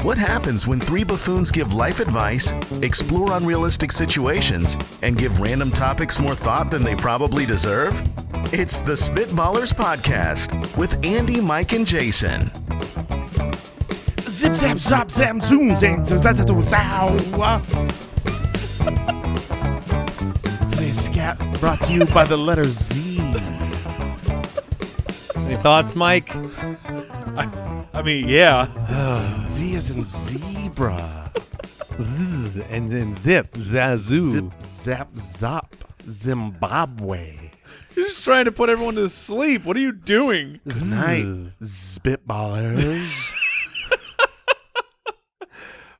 What happens when three buffoons give life advice, explore unrealistic situations, and give random topics more thought than they probably deserve? It's the Spitballers Podcast with Andy, Mike, and Jason. Zip, zap, zap, zam, zoom, zang, zow. Today's scat brought to you by the letter Z. Any thoughts, Mike? I mean, yeah. Z as in zebra. Zzz, and then zip, zazoo. Zip, zap, zop. Zimbabwe. He's just trying to put everyone to sleep. What are you doing? Good night, Spitballers.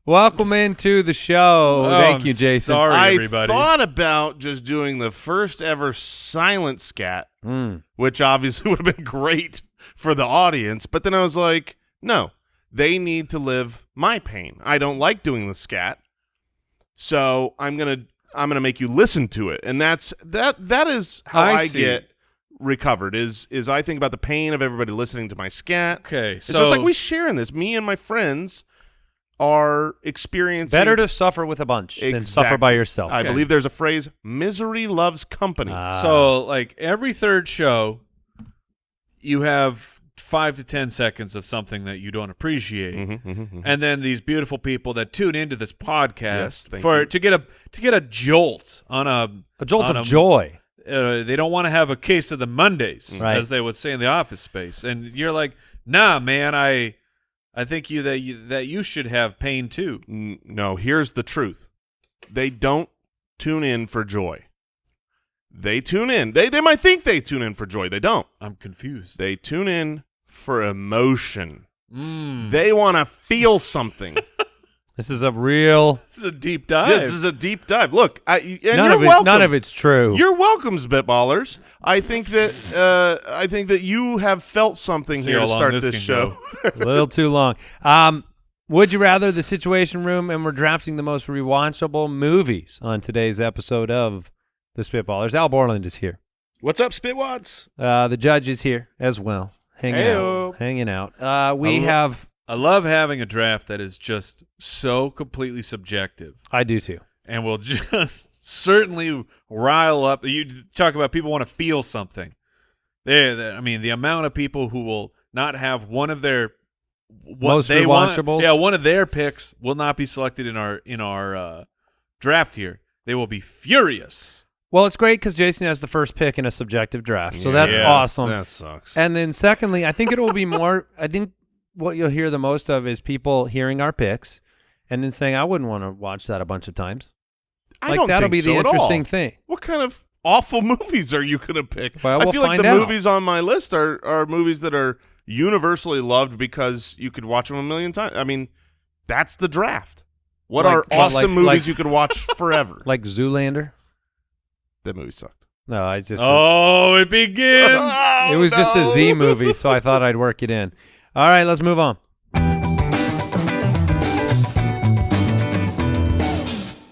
Welcome into the show. Thank you, Jason. Sorry, everybody. I thought about just doing the first ever silent scat, which obviously would have been great for the audience. But then I was like, no, they need to live my pain. I don't like doing the scat, so I'm gonna make you listen to it, and that is how I get recovered. Is I think about the pain of everybody listening to my scat. Okay, it's just like we share in this. Me and my friends are experiencing. Better to suffer with a bunch than suffer by yourself. I believe there's a phrase, misery loves company. So, like, every third show, you have 5 to 10 seconds of something that you don't appreciate. And then these beautiful people that tune into this podcast to get a jolt on a jolt of joy. They don't want to have a case of the Mondays, right, as they would say in the Office Space. And you're like, nah, man, I think that you should have pain too. No, here's the truth. They don't tune in for joy. They tune in. They might think they tune in for joy. They don't. I'm confused. They tune in for emotion. They want to feel something. This is a deep dive. This is a deep dive. Look, none of it's true. You're welcome, Spitballers. I think that you have felt something here to start this show. A little too long. Would you rather the Situation Room, and we're drafting the most rewatchable movies on today's episode of the Spitballers. Al Borland is here. What's up, Spitwads? The judge is here as well, hanging out. I love having a draft that is just so completely subjective. I do too. And will just certainly rile up. You talk about people want to feel something. I mean, the amount of people who will not have one of their most rewatchables. One of their picks will not be selected in our draft here. They will be furious. Well, it's great because Jason has the first pick in a subjective draft, so that's awesome. That sucks. And then secondly, I think it will be more. I think what you'll hear the most of is people hearing our picks and then saying, "I wouldn't want to watch that a bunch of times." That'll be the interesting thing. What kind of awful movies are you going to pick? Well, I feel like the movies on my list are movies that are universally loved because you could watch them a million times. I mean, that's the draft. What are awesome movies you could watch forever? Like Zoolander? That movie sucked. No, I just... it begins! It was just a Z movie, so I thought I'd work it in. All right, let's move on.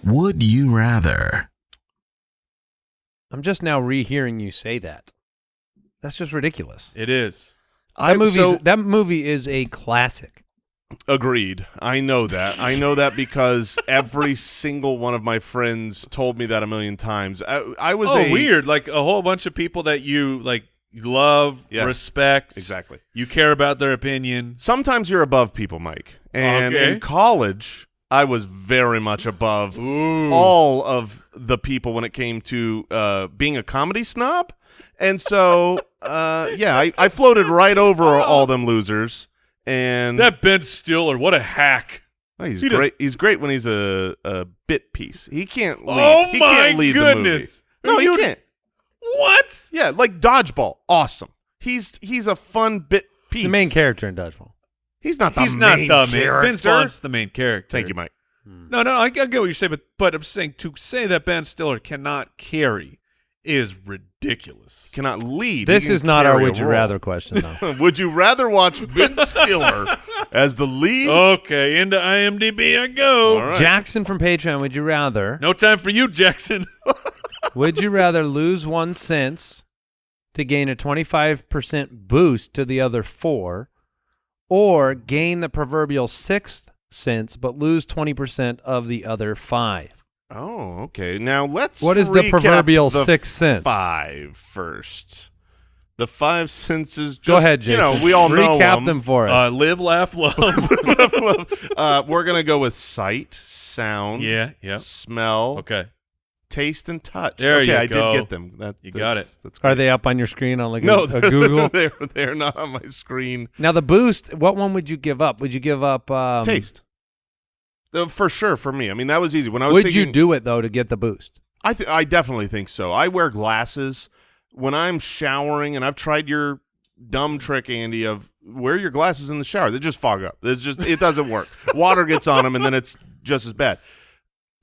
Would you rather? I'm just now rehearing you say that. That's just ridiculous. It is. That movie is a classic. Agreed. I know that. I know that because every single one of my friends told me that a million times. I was weird. Like a whole bunch of people that you love, respect. Exactly. You care about their opinion. Sometimes you're above people, Mike. And in college, I was very much above all of the people when it came to being a comedy snob. And so, I floated right over all them losers. And that Ben Stiller, what a hack! Oh, he's great. He's great when he's a bit piece. He can't lead. He can't lead the movie. No, he can't. What? Yeah, like Dodgeball, awesome. He's a fun bit piece. The main character in Dodgeball. He's not the main character. Vince Vaughn's the main character. Thank you, Mike. No, I get what you're saying, but I'm saying to say that Ben Stiller cannot carry is ridiculous. Cannot lead. This is not our would you rather question, though. Would you rather watch Ben Stiller as the lead? Okay, into IMDb I go. All right. Jackson from Patreon, would you rather? No time for you, Jackson. Would you rather lose 1 sense to gain a 25% boost to the other 4, or gain the proverbial 6th cents, but lose 20% of the other 5. Oh, okay. Now let's What is the proverbial the 6 cents? 5 first. The 5 cents is just, Go ahead, Jason. we all know Recap them for us. Live, laugh, love. We're going to go with sight, sound, smell, taste, and touch. There you I go. did get them. You got it. That's great. Are they up on your screen on like no, a Google? They're not on my screen. Now the boost, what one would you give up? Would you give up taste? For sure, for me. I mean, that was easy. When I was would you do it though to get the boost? I definitely think so. I wear glasses when I'm showering, and I've tried your dumb trick, Andy, of wear your glasses in the shower. They just fog up. It doesn't work. Water gets on them, and then it's just as bad.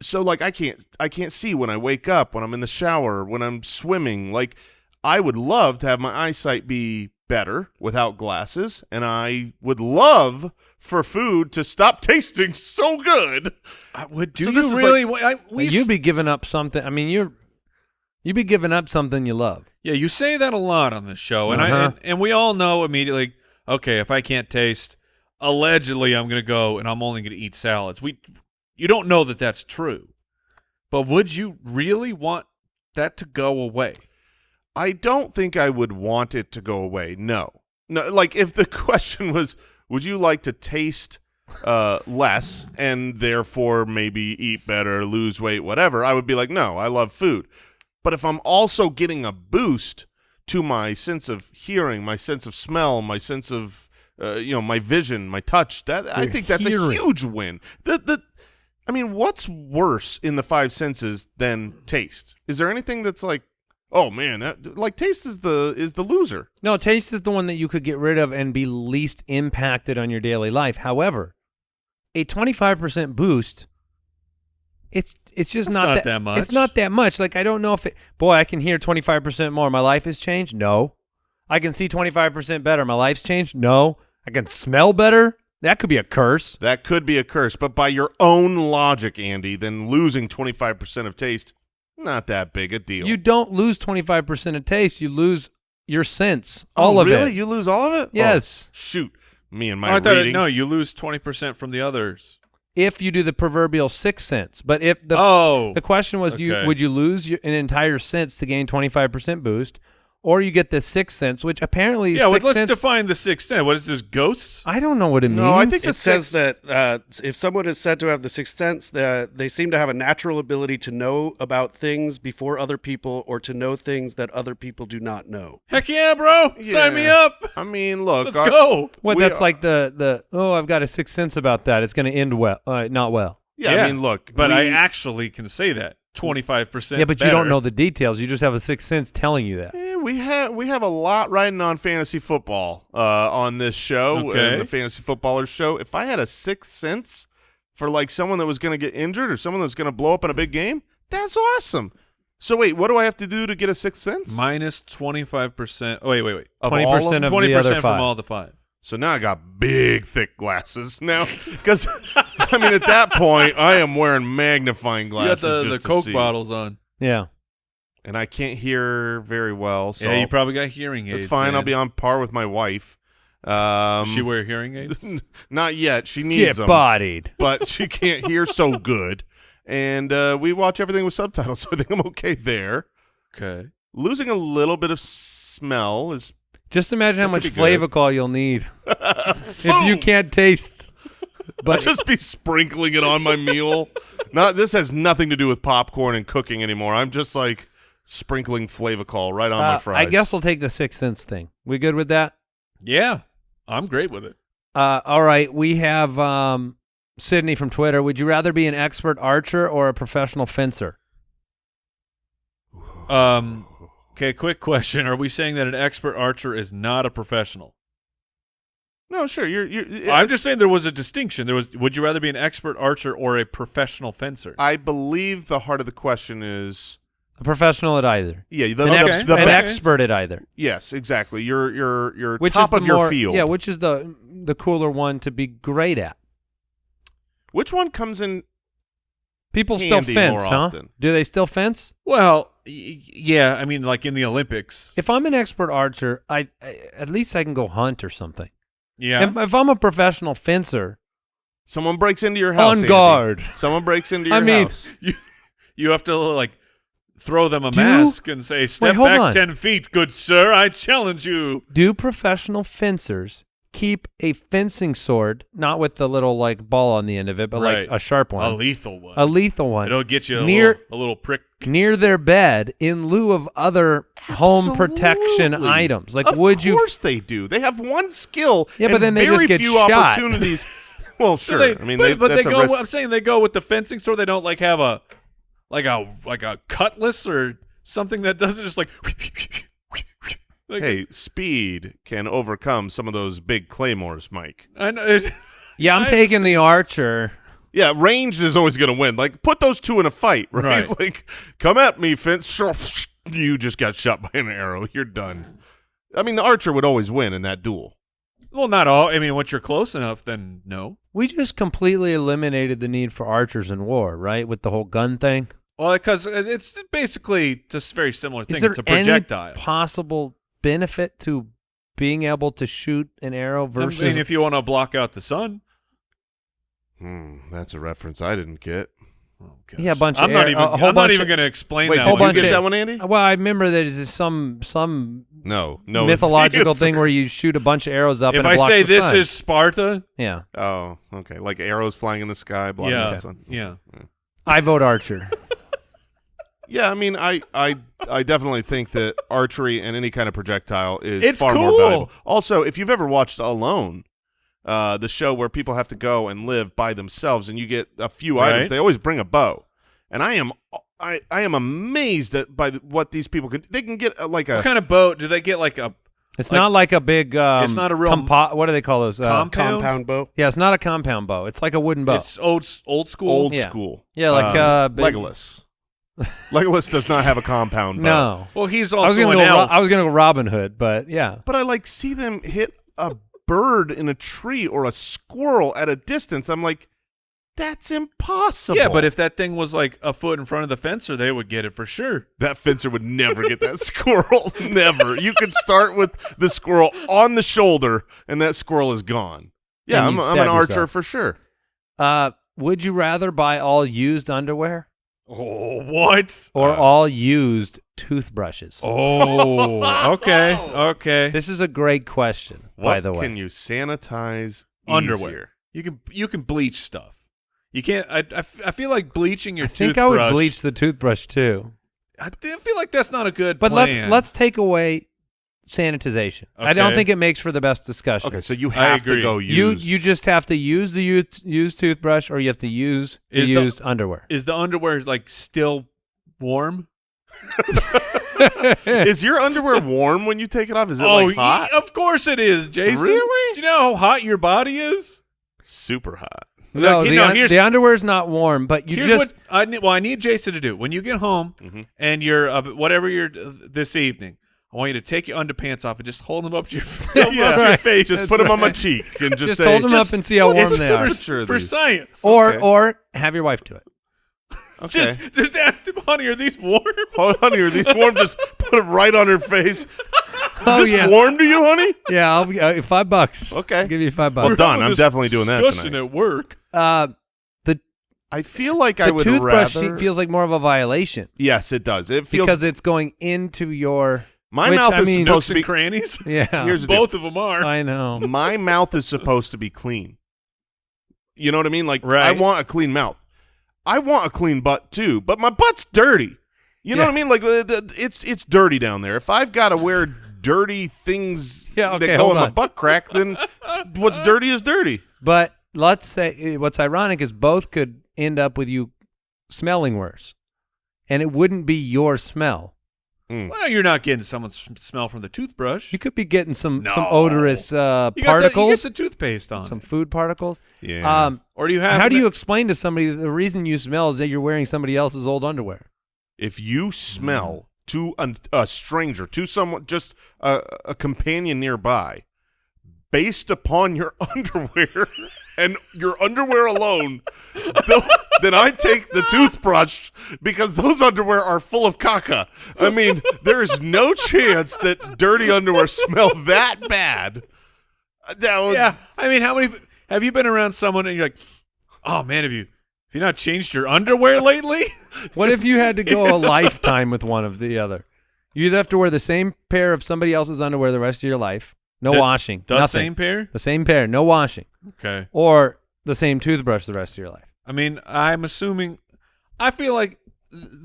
So like I can't see when I wake up, when I'm in the shower, when I'm swimming. Like I would love to have my eyesight be better without glasses, and I would love for food to stop tasting so good. Do you really? You'd be giving up something. I mean, you'd be giving up something you love. Yeah, you say that a lot on this show, and and we all know immediately. Okay, if I can't taste, allegedly I'm going to go and I'm only going to eat salads. You don't know that that's true, but would you really want that to go away? I don't think I would want it to go away. No. Like if the question was, would you like to taste less and therefore maybe eat better, lose weight, whatever, I would be like, no, I love food. But if I'm also getting a boost to my sense of hearing, my sense of smell, my sense of my vision, my touch, I think that's a huge win. I mean, what's worse in the 5 senses than taste? Is there anything that's like, oh man, taste is the loser? No, taste is the one that you could get rid of and be least impacted on your daily life. However, a 25% boost, it's just not that much. It's not that much. Like I don't know if I can hear 25% more. My life has changed. No, I can see 25% better. My life's changed. No, I can smell better. That could be a curse. That could be a curse. But by your own logic, Andy, then losing 25% of taste, not that big a deal. You don't lose 25% of taste. You lose your sense. All of it. Really? You lose all of it? Yes. Oh, shoot. Me and my reading. No, you lose 20% from the others. If you do the proverbial 6 cents. But if the question was, would you lose an entire sense to gain 25% boost? Or you get the 6 cents, which apparently let's define the 6 cents. What is this, ghosts? I don't know what it means. No, I think it says that if someone is said to have the 6th sense, they seem to have a natural ability to know about things before other people or to know things that other people do not know. Heck yeah, bro. Yeah. Sign me up. I mean, look. Let's go. That's like I've got a 6th sense about that. It's going to end not well. Yeah, I mean, look. But I actually can say that. 25%. Yeah, but you don't know the details. You just have a 6th sense telling you that. We have a lot riding on fantasy football on this show, and the Fantasy Footballers show. If I had a 6th sense for like someone that was going to get injured or someone that was going to blow up in a big game, that's awesome. So wait, what do I have to do to get a 6th sense? Minus 25%. Oh, wait. 20% of the other 5. From all the 5. So now I got big, thick glasses now, because I mean, at that point, I am wearing magnifying glasses. You got the just Coke to see. bottles on. Yeah. And I can't hear very well. So yeah, you probably got hearing aids. That's fine. I'll be on par with my wife. Does she wear hearing aids? Not yet. She needs them. Get bodied. But she can't hear so good. And we watch everything with subtitles, so I think I'm okay there. Okay. Losing a little bit of smell is... Just imagine how much Flavacol you'll need if you can't taste. But I'll just be sprinkling it on my meal. This has nothing to do with popcorn and cooking anymore. I'm just like sprinkling Flavacol right on my fries. I guess I'll take the 6th sense thing. We good with that? Yeah, I'm great with it. All right, we have Sydney from Twitter. Would you rather be an expert archer or a professional fencer? Okay, quick question. Are we saying that an expert archer is not a professional? No, sure. I'm just saying there was a distinction. Would you rather be an expert archer or a professional fencer? I believe the heart of the question is a professional at either. Yeah, an expert at either. Yes, exactly. You're top of your field. Yeah, which is the cooler one to be great at. Which one comes in? People still fence, huh? Often. Do they still fence? Well, yeah. I mean, like in the Olympics. If I'm an expert archer, at least I can go hunt or something. Yeah. If I'm a professional fencer, Someone breaks into your house. On guard. Andy. Someone breaks into your house. You have to like throw them a mask and say, "Step back 10 feet, good sir. I challenge you." Do professional fencers keep a fencing sword, not with the little like ball on the end of it, but like a sharp one, a lethal one, It'll get you a little prick near their bed in lieu of other home protection items? Like, of course they do. They have one skill. Yeah, but then they very just get few shot. Opportunities. Well, sure. I mean, but that's they a go. risk. I'm saying they go with the fencing sword. They don't like have a cutlass or something that doesn't just like. Hey, speed can overcome some of those big claymores, Mike. I know. Yeah, I'm taking the archer. Yeah, range is always going to win. Like, put those two in a fight, right? Like, come at me, Fence. You just got shot by an arrow. You're done. I mean, the archer would always win in that duel. Well, not all. I mean, once you're close enough, then no. We just completely eliminated the need for archers in war, right? With the whole gun thing. Well, because it's basically just a very similar thing. Is there it's a projectile. any possible benefit to being able to shoot an arrow versus? I mean, if you want to block out the sun. That's a reference I didn't get. Oh, gosh. Yeah, a bunch I'm of not even going to explain Wait, that. did one. you get that one, Andy? Well, I remember that is some No, mythological thing where you shoot a bunch of arrows up. If and it I blocks say the this sun. is Sparta, yeah. Oh, okay. Like arrows flying in the sky, blocking the sun. Yeah. I vote archer. Yeah, I mean, I definitely think that archery and any kind of projectile is It's far more cool. valuable. Also, if you've ever watched Alone, the show where people have to go and live by themselves, and you get a few items, they always bring a bow, and I am amazed at what these people can. They can get like a what kind of boat do they get? Like a? It's not like a big. It's not a real. What do they call those? Compound bow. Yeah, it's not a compound bow. It's like a wooden bow. It's old school. old Yeah. school. Yeah, like Legolas. Legolas does not have a compound bow. No. Well, he's I also was an elf. I was gonna go Robin Hood, but yeah. But I like see them hit a bird in a tree or a squirrel at a distance. I'm like, that's impossible. Yeah, but if that thing was like a foot in front of the fencer, they would get it for sure. that fencer would never get that squirrel. Never. You could start with the squirrel on the shoulder, and that squirrel is gone. Yeah, And I'm you'd an stab archer yourself. for sure. Would you rather buy all used underwear Oh, what? or all used toothbrushes? Oh, okay. This is a great question, by the way. What can you sanitize Underwear. easier? You can bleach stuff. You can't. I feel like bleaching your I think toothbrush. I would bleach the toothbrush too. I feel like that's not a good. But plan. let's take away sanitization. I don't Okay. think it makes for the best discussion. Okay, so you have to agree. go use. You just have to use the used toothbrush, or you have to use the used underwear. Is the underwear like still warm? Is your underwear warm when you take it off? Is it like hot? Of course it is, Jason. Really? Do you know how hot your body is? Super hot. No, Look, here's- the underwear's not warm, but you Here's just what I need Jason to do. When you get home and you're whatever you're this evening, I want you to take your underpants off and just hold them up to your, your face. Just put them on my cheek and just say, hold them up and see how warm they are. for science. Or have your wife do it. Okay. Just ask him, honey, are these warm? Oh, honey, are these warm? Just put them right on her face. Is Oh, this yeah. warm to you, honey? Yeah, I'll be, $5. Okay. I'll give you $5. Well done. I'm This definitely doing that discussion tonight. at work. I feel like I The would toothbrush rather. feels like more of a violation Yes, it does. It feels because it's going into your. my which, mouth I is mean- supposed Nooks to and be. crannies. Yeah, Here's the deal. Both of them are. I know. My mouth is supposed to be clean. You know what I mean? Like I Right. want a clean mouth. I want a clean butt too, but my butt's dirty. You know Yeah. what I mean? Like it's dirty down there. If I've got to wear dirty things Yeah, okay, that go hold in my on. butt crack, then what's dirty is dirty. But let's say what's ironic is both could end up with you smelling worse, and it wouldn't be your smell. Well, you're not getting someone's smell from the toothbrush. You could be getting some No. odorous You got particles, the toothpaste on. some it. food particles. Yeah. Or do you have? How do you explain to somebody that the reason you smell is that you're wearing somebody else's old underwear? If you smell to a stranger, to someone, just a companion nearby, based upon your underwear and your underwear alone, then I take the toothbrush because those underwear are full of caca. I mean, there is no chance that dirty underwear smell that bad. Yeah, I mean, how many have you been around someone and you're like, oh man, have you not changed your underwear lately? What if you had to go a lifetime with one of the other? You either have to wear the same pair of somebody else's underwear the rest of your life, no washing, the nothing. same pair? The same pair, no washing. Okay. Or the same toothbrush the rest of your life. I mean, I'm assuming. I feel like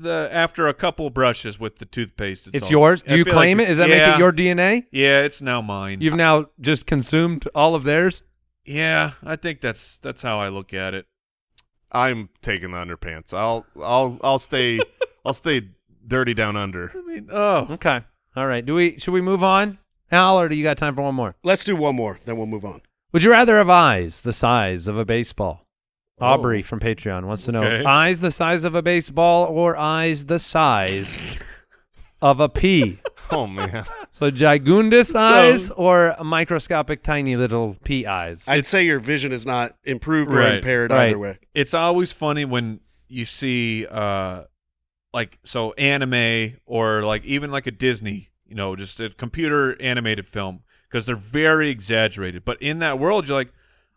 after a couple brushes with the toothpaste, it's yours. Do you claim it? Does that make it your DNA? Yeah, it's now mine. You've now just consumed all of theirs. Yeah, I think that's how I look at it. I'm taking the underpants. I'll stay I'll stay dirty down under. I mean, okay. All right. Should we move on, Al, or do you got time for one more? Let's do one more, then we'll move on. Would you rather have eyes the size of a baseball? Aubrey from Patreon wants to know, eyes the size of a baseball or eyes the size of a pea? Oh, man. So gigundous eyes or a microscopic tiny little pea eyes? I'd say your vision is not improved or impaired either way. It's always funny when you see anime or like even like a Disney, just a computer animated film, because they're very exaggerated. But in that world, you're like,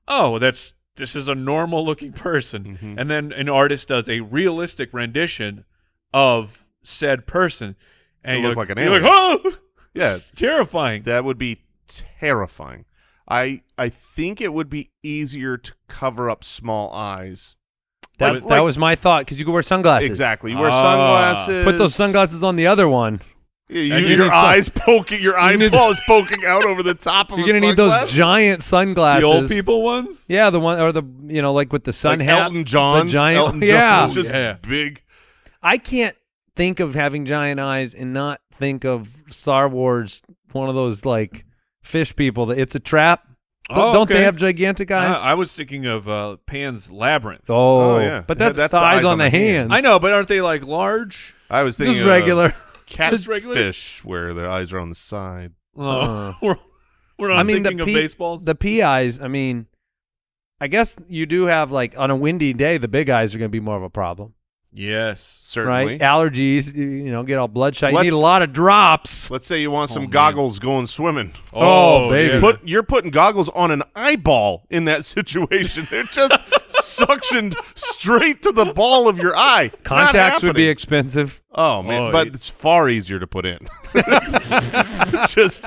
oh, this is a normal looking person. Mm-hmm. And then an artist does a realistic rendition of said person. And you look like an alien. You're like, oh! Yeah. It's terrifying. That would be terrifying. I think it would be easier to cover up small eyes. That was my thought, because you could wear sunglasses. Exactly. You wear sunglasses. Put those sunglasses on the other one. Yeah, your eyes poking, your eyeball is poking out over the top of You're going to need those giant sunglasses. The old people ones? Yeah, the one, or the, like with the sun like hat. Elton John's. The giant, Elton John's just big. I can't think of having giant eyes and not think of Star Wars, one of those like fish people that it's a trap. Don't they have gigantic eyes? I was thinking of Pan's Labyrinth. Oh yeah. But that's the eyes on the hands. I know, but aren't they like large? I was thinking just regular. Catfish where their eyes are on the side. We're not thinking of baseballs. The pea eyes, I guess you do have, like, on a windy day, the big eyes are going to be more of a problem. Yes. Certainly. Right? Allergies, get all bloodshot. You need a lot of drops. Let's say you want some goggles going swimming. Oh baby. Yeah. You're putting goggles on an eyeball in that situation. They're just suctioned straight to the ball of your eye. Contacts would be expensive. Oh, man. But it's far easier to put in. This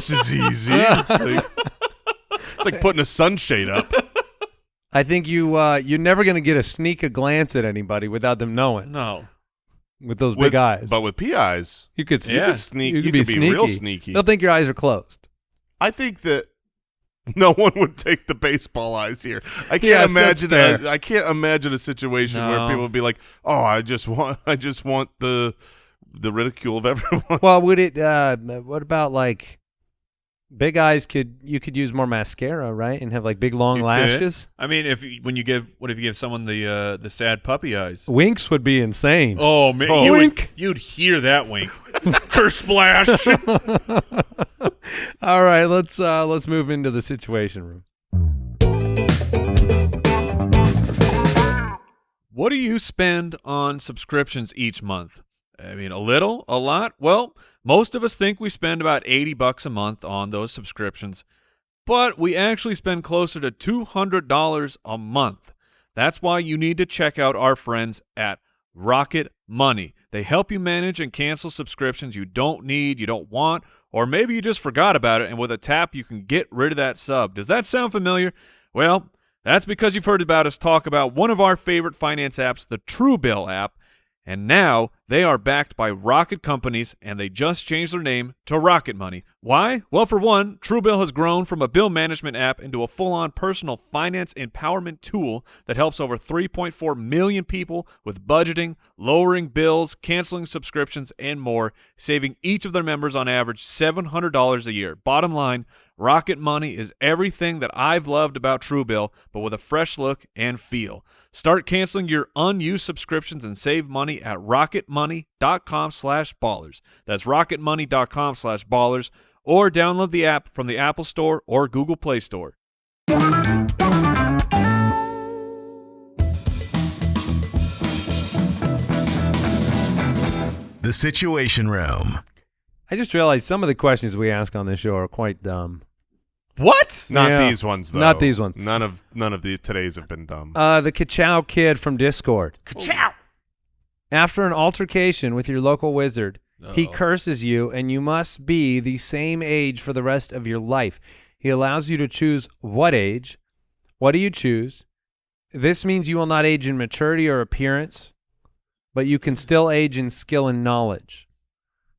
is easy. It's like putting a sunshade up. I think you're never going to get a sneak a glance at anybody without them knowing. No. With those big eyes. But with pea eyes, you could sneak. You could be sneaky. Real sneaky. They'll think your eyes are closed. I think that no one would take the baseball eyes here. I can't imagine. I can't imagine a situation where people would be like, "Oh, I just want the ridicule of everyone." Well, would it? What about like big eyes? You could use more mascara, right, and have like big long lashes. I mean, what if you give someone the sad puppy eyes? Winks would be insane. Oh man, you'd hear that wink. Curse splash. All right, let's move into the situation room. What do you spend on subscriptions each month? I mean, a little, a lot? Well, most of us think we spend about $80 a month on those subscriptions, but we actually spend closer to $200 a month. That's why you need to check out our friends at Rocket Money. They help you manage and cancel subscriptions you don't need, you don't want, or maybe you just forgot about it, and with a tap, you can get rid of that sub. Does that sound familiar? Well, that's because you've heard about us talk about one of our favorite finance apps, the Truebill app, and now they are backed by Rocket Companies, and they just changed their name to Rocket Money. Why? Well, for one, Truebill has grown from a bill management app into a full-on personal finance empowerment tool that helps over 3.4 million people with budgeting, lowering bills, canceling subscriptions, and more, saving each of their members on average $700 a year. Bottom line, Rocket Money is everything that I've loved about Truebill, but with a fresh look and feel. Start canceling your unused subscriptions and save money at rocketmoney.com/ballers. That's rocketmoney.com/ballers, or download the app from the Apple Store or Google Play Store. The Situation Room. I just realized some of the questions we ask on this show are quite dumb. What? Not these ones, though. Not these ones. None of the today's have been dumb. The Ka-Chow Kid from Discord. Ka-chow! After an altercation with your local wizard, he curses you, and you must be the same age for the rest of your life. He allows you to choose what age. What do you choose? This means you will not age in maturity or appearance, but you can still age in skill and knowledge.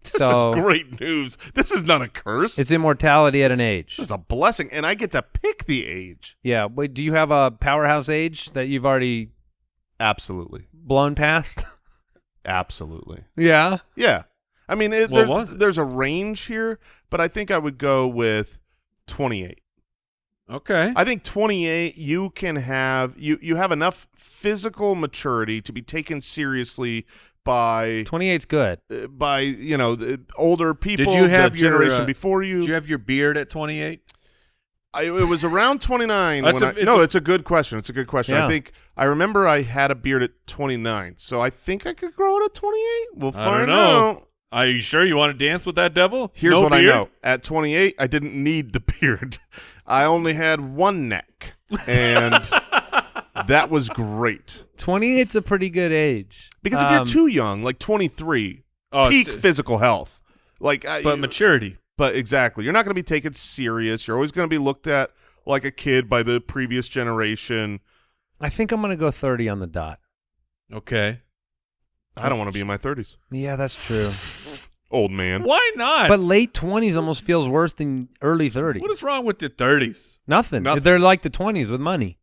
This is great news. This is not a curse. It's immortality at an age. This is a blessing, and I get to pick the age. Yeah. Wait, do you have a powerhouse age that you've already Absolutely. blown past? Absolutely. Yeah. Yeah. I mean, there's a range here, but I think I would go with 28. Okay. I think 28, you can have you have enough physical maturity to be taken seriously by 28's good. By the older people. Did you have the generation before you? Did you have your beard at 28? It was around 29. It's a good question. It's a good question. Yeah. I remember I had a beard at 29, so I think I could grow it at 28. We'll find don't know. out. Are you sure you want to dance with that devil? Here's no what beard? I know. At 28, I didn't need the beard. I only had one neck, and that was great. 28's a pretty good age. Because if you're too young, like 23, peak physical health. But maturity. But exactly. You're not going to be taken serious. You're always going to be looked at like a kid by the previous generation. I think I'm going to go 30 on the dot. Okay. I don't want to be in my 30s. Yeah, that's true. Old man. Why not? But late 20s almost feels worse than early 30s. What is wrong with the 30s? Nothing. They're like the 20s with money.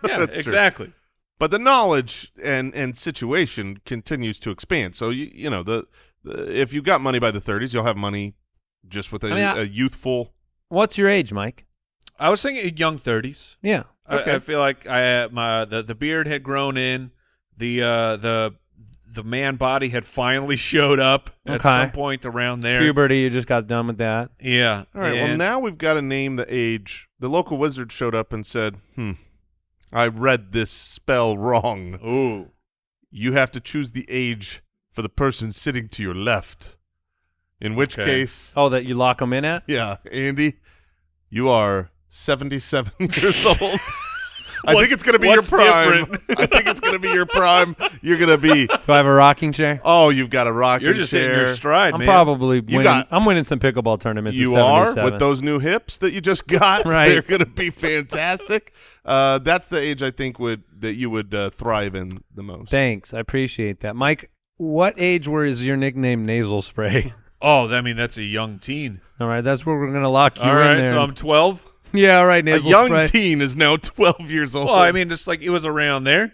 Yeah, That's exactly. True. But the knowledge and situation continues to expand. So, if you got money by the 30s, you'll have money just with a youthful. What's your age, Mike? I was thinking young 30s. Yeah. Okay. I feel like the beard had grown in. The man body had finally showed up at some point around there. Puberty, you just got done with that. Yeah. All right, well, now we've got to name the age. The local wizard showed up and said, I read this spell wrong. Ooh. You have to choose the age for the person sitting to your left. In which case... Oh, that you lock them in at? Yeah, Andy, you are 77 years old. I think it's going to be your prime. I think it's going to be your prime. You're going to be. Do I have a rocking chair? Oh, you've got a rocking chair. You're just hitting your stride, man. I'm probably winning. I'm winning some pickleball tournaments. You are with those new hips that you just got. Right. They're going to be fantastic. That's the age I think that you would thrive in the most. Thanks, I appreciate that, Mike. What age is your nickname Nasal Spray? Oh, that's a young teen. All right, that's where we're going to lock you in there. All right, so I'm 12. Yeah, all right, Nasal Spray. A young teen is now 12 years old. Well, I mean, just like it was around there.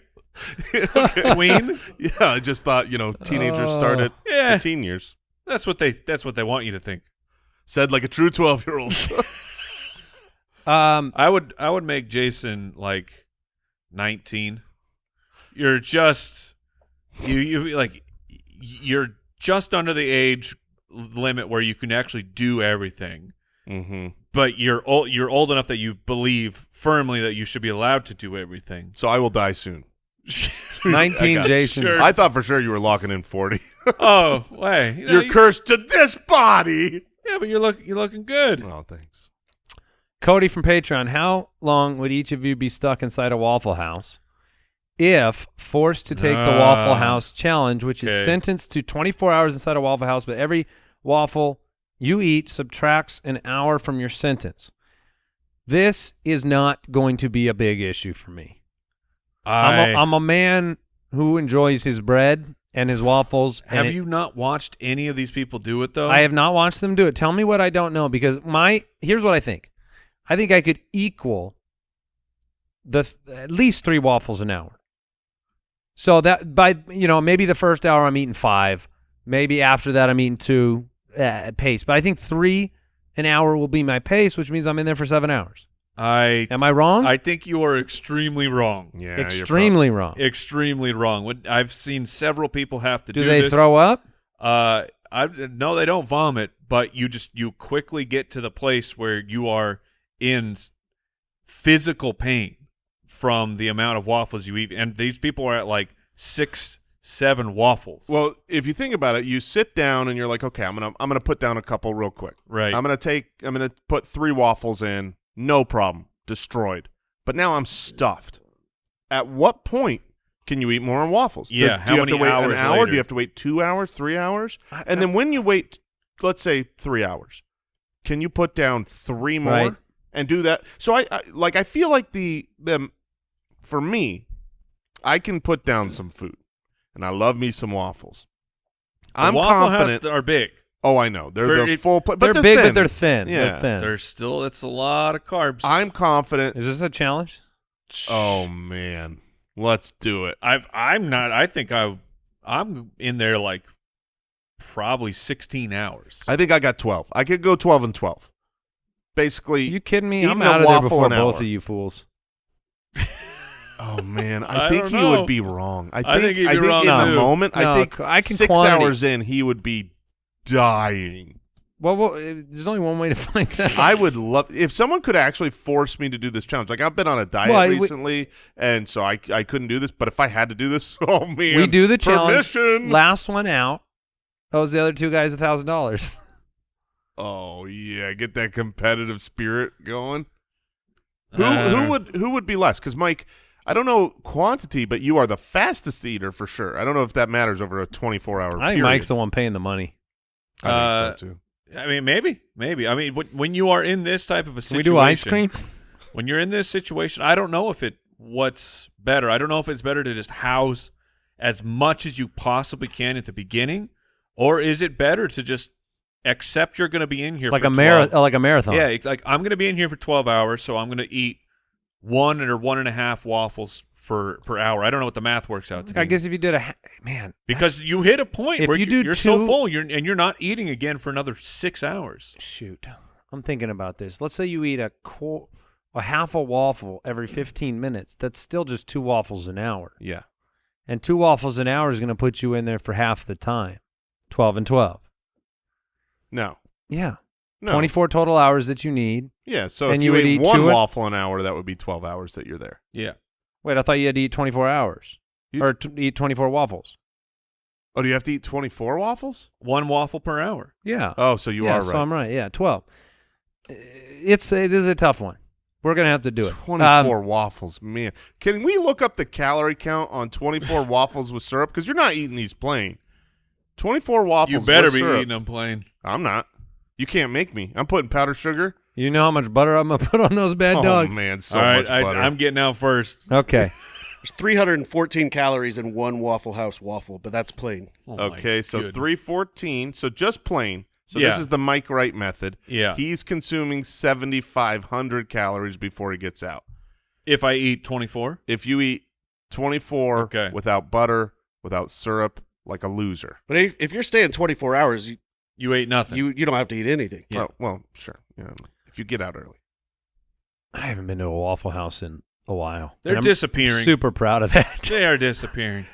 Tween. Yeah, I just thought, teenagers start at the teen years. That's what they want you to think. Said like a true 12-year-old. I would make Jason like 19. You're just you're just under the age limit where you can actually do everything. Mm-hmm. But you're old enough that you believe firmly that you should be allowed to do everything. So I will die soon. 19, Jason. Sure. I thought for sure you were locking in 40. Oh, wait. You're cursed to this body. Yeah, but you're looking good. Oh, thanks. Cody from Patreon, how long would each of you be stuck inside a Waffle House if forced to take the Waffle House challenge, which is sentenced to 24 hours inside a Waffle House, but every waffle you eat subtracts an hour from your sentence? This is not going to be a big issue for me. I'm a man who enjoys his bread and his waffles. Have you not watched any of these people do it, though? I have not watched them do it. Tell me what I don't know, because here's what I think. I think I could equal at least 3 waffles an hour. So that by maybe the first hour I'm eating 5, maybe after that I'm eating 2 pace. But I think 3 an hour will be my pace, which means I'm in there for 7 hours. Am I wrong? I think you are extremly wrong. Yeah, extremely wrong. Extremely wrong. I've seen several people have to do this. Do they throw up? No, they don't vomit, but you quickly get to the place where you are in physical pain from the amount of waffles you eat. And these people are at like 6 7 waffles. Well, if you think about it, you sit down and you're like, okay, I'm gonna put down a couple real quick. Right. I'm gonna put 3 waffles in, no problem, destroyed. But now I'm stuffed. At what point can you eat more waffles? Yeah. Do you have to wait an hour? Later? Do you have to wait 2 hours, 3 hours? And then when you wait, let's say 3 hours, can you put down 3 more? Right. And do that. So I feel like for me, I can put down some food, and I love me some waffles. I'm Waffle confident. House are big. Oh, I know they're the full plate, but they're big, thin. but they're thin. Yeah. They're thin. It's a lot of carbs. I'm confident. Is this a challenge? Oh man, let's do it. I'm not. I think I'm in there like probably 16 hours. I think I got 12. I could go 12 and 12. Basically, You kidding me? eating I'm a out of there waffle before an both hour. of you fools. Oh man, I I think don't he know. would be wrong. I I think think he'd be wrong, in too. a moment, No, I think I can 6 quantity. hours in, he would be dying. Well, there's only one way to find that. I would love if someone could actually force me to do this challenge. Like I've been on a diet recently, and so I couldn't do this. But if I had to do this, oh man, we do the challenge. Permission. Last one out owes the other 2 guys $1,000. Oh yeah, get that competitive spirit going. Who would be less? Because Mike, I don't know quantity, but you are the fastest eater for sure. I don't know if that matters over a 24-hour period. I think Mike's the one paying the money. I think so too. I mean, maybe. I mean, when you are in this type of a situation, Can we do ice cream? When you're in this situation, I don't know what's better. I don't know if it's better to just house as much as you possibly can at the beginning, or is it better to just accept you're going to be in here like for a 12? like a marathon. Yeah, it's like I'm going to be in here for 12 hours, so I'm going to eat 1 or 1.5 waffles per hour. I don't know what the math works out to. I guess if you did because you hit a point if where you do you're so full, you're not eating again for another 6 hours. Shoot, I'm thinking about this. Let's say you eat a half a waffle every 15 minutes. That's still just 2 waffles an hour. Yeah, and 2 waffles an hour is going to put you in there for half the time. 12 and 12. no, Yeah. no. 24 total hours that you need. Yeah, so And if you you would ate eat 1 2 waffle an hour, that would be 12 hours that you're there. Yeah. Wait, I thought you had to eat 24 hours. Or eat 24 waffles. Oh, do you have to eat 24 waffles? 1 waffle per hour. Yeah. Oh, so you are right. So I'm right. Yeah, 12. It is a tough one. We're going to have to do it. 24 waffles, man. Can we look up the calorie count on 24 waffles with syrup? Because you're not eating these plain. 24 waffles You better with be syrup. eating them plain. I'm not. You can't make me. I'm putting powdered sugar. You know how much butter I'm going to put on those bad dogs? Oh, man, so All right, much butter. I'm getting out first. Okay. There's 314 calories in one Waffle House waffle, but that's plain. Oh, my Okay, so goodness. 314. So just plain. So Yeah. this is the Mike Wright method. Yeah. He's consuming 7,500 calories before he gets out. If I eat 24? If you eat 24 Okay. without butter, without syrup, like a loser. But if you're staying 24 hours, You ate nothing. you don't have to eat anything. Yeah. Oh, well, sure. Yeah, if you get out early. I haven't been to a Waffle House in a while. They're And I'm disappearing. Super proud of that. They are disappearing.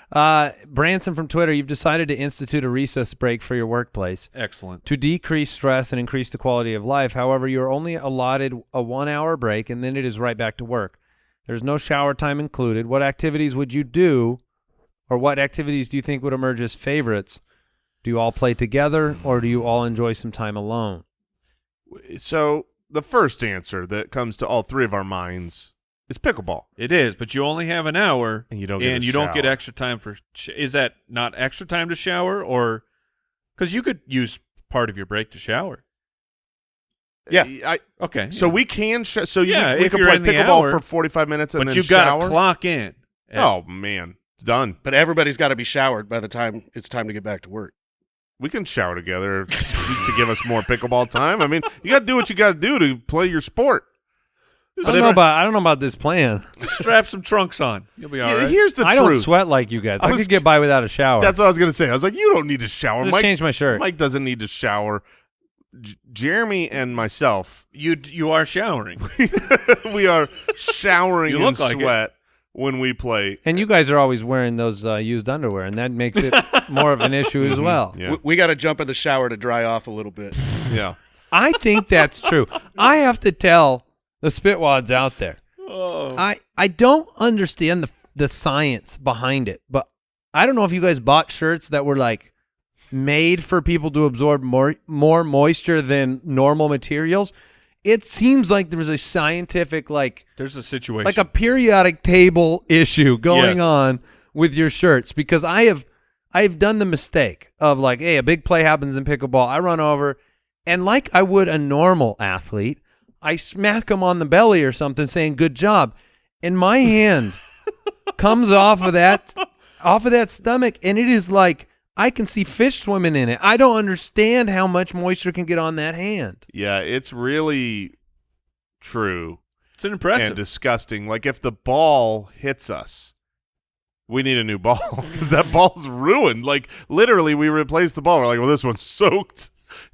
Branson from Twitter, you've decided to institute a recess break for your workplace Excellent. to decrease stress and increase the quality of life. However, you're only allotted a 1-hour break, and then it is right back to work. There's no shower time included. What activities would you do, or what activities do you think would emerge as favorites? Do you all play together, or do you all enjoy some time alone? So the first answer that comes to all three of our minds is pickleball. It is, but you only have an hour, And you don't get a don't get shower. extra time for. Is that not extra time to shower, or because you could use part of your break to shower? Yeah. Okay, So yeah. we can so Yeah, we if can you're play in the pickleball hour, for 45 minutes and but then you shower. got to clock in. Oh man, it's done. But everybody's got to be showered by the time it's time to get back to work. We can shower together to give us more pickleball time. I mean, you got to do what you got to do to play your sport. I don't know about this plan. Strap some trunks on. You'll be all Yeah, right. Here's the I truth. don't sweat like you guys. I was could get by without a shower. That's what I was going to say. I was like, you don't need to shower. Just change my shirt. Mike doesn't need to shower. Jeremy and myself, You are showering. we are showering You in look like it. sweat when we play. And you guys are always wearing those used underwear, and that makes it more of an issue as well. Yeah. We got to jump in the shower to dry off a little bit. Yeah. I think that's true. I have to tell the spitwads out there. Oh. I don't understand the science behind it, but I don't know if you guys bought shirts that were like made for people to absorb more moisture than normal materials. It seems like there was a scientific there's a situation, like a periodic table issue going on with your shirts, because I've done the mistake of like, hey, a big play happens in pickleball, I run over, and like I would a normal athlete, I smack him on the belly or something saying good job, and my hand comes off of that stomach, and it is like I can see fish swimming in it. I don't understand how much moisture can get on that hand. Yeah, it's really true. It's impressive and disgusting. Like if the ball hits us, we need a new ball because that ball's ruined. Like literally, we replaced the ball. We're like, well, this one's soaked.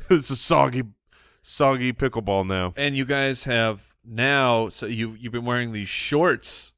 It's a soggy pickleball now. And you guys have now, so you've been wearing these shorts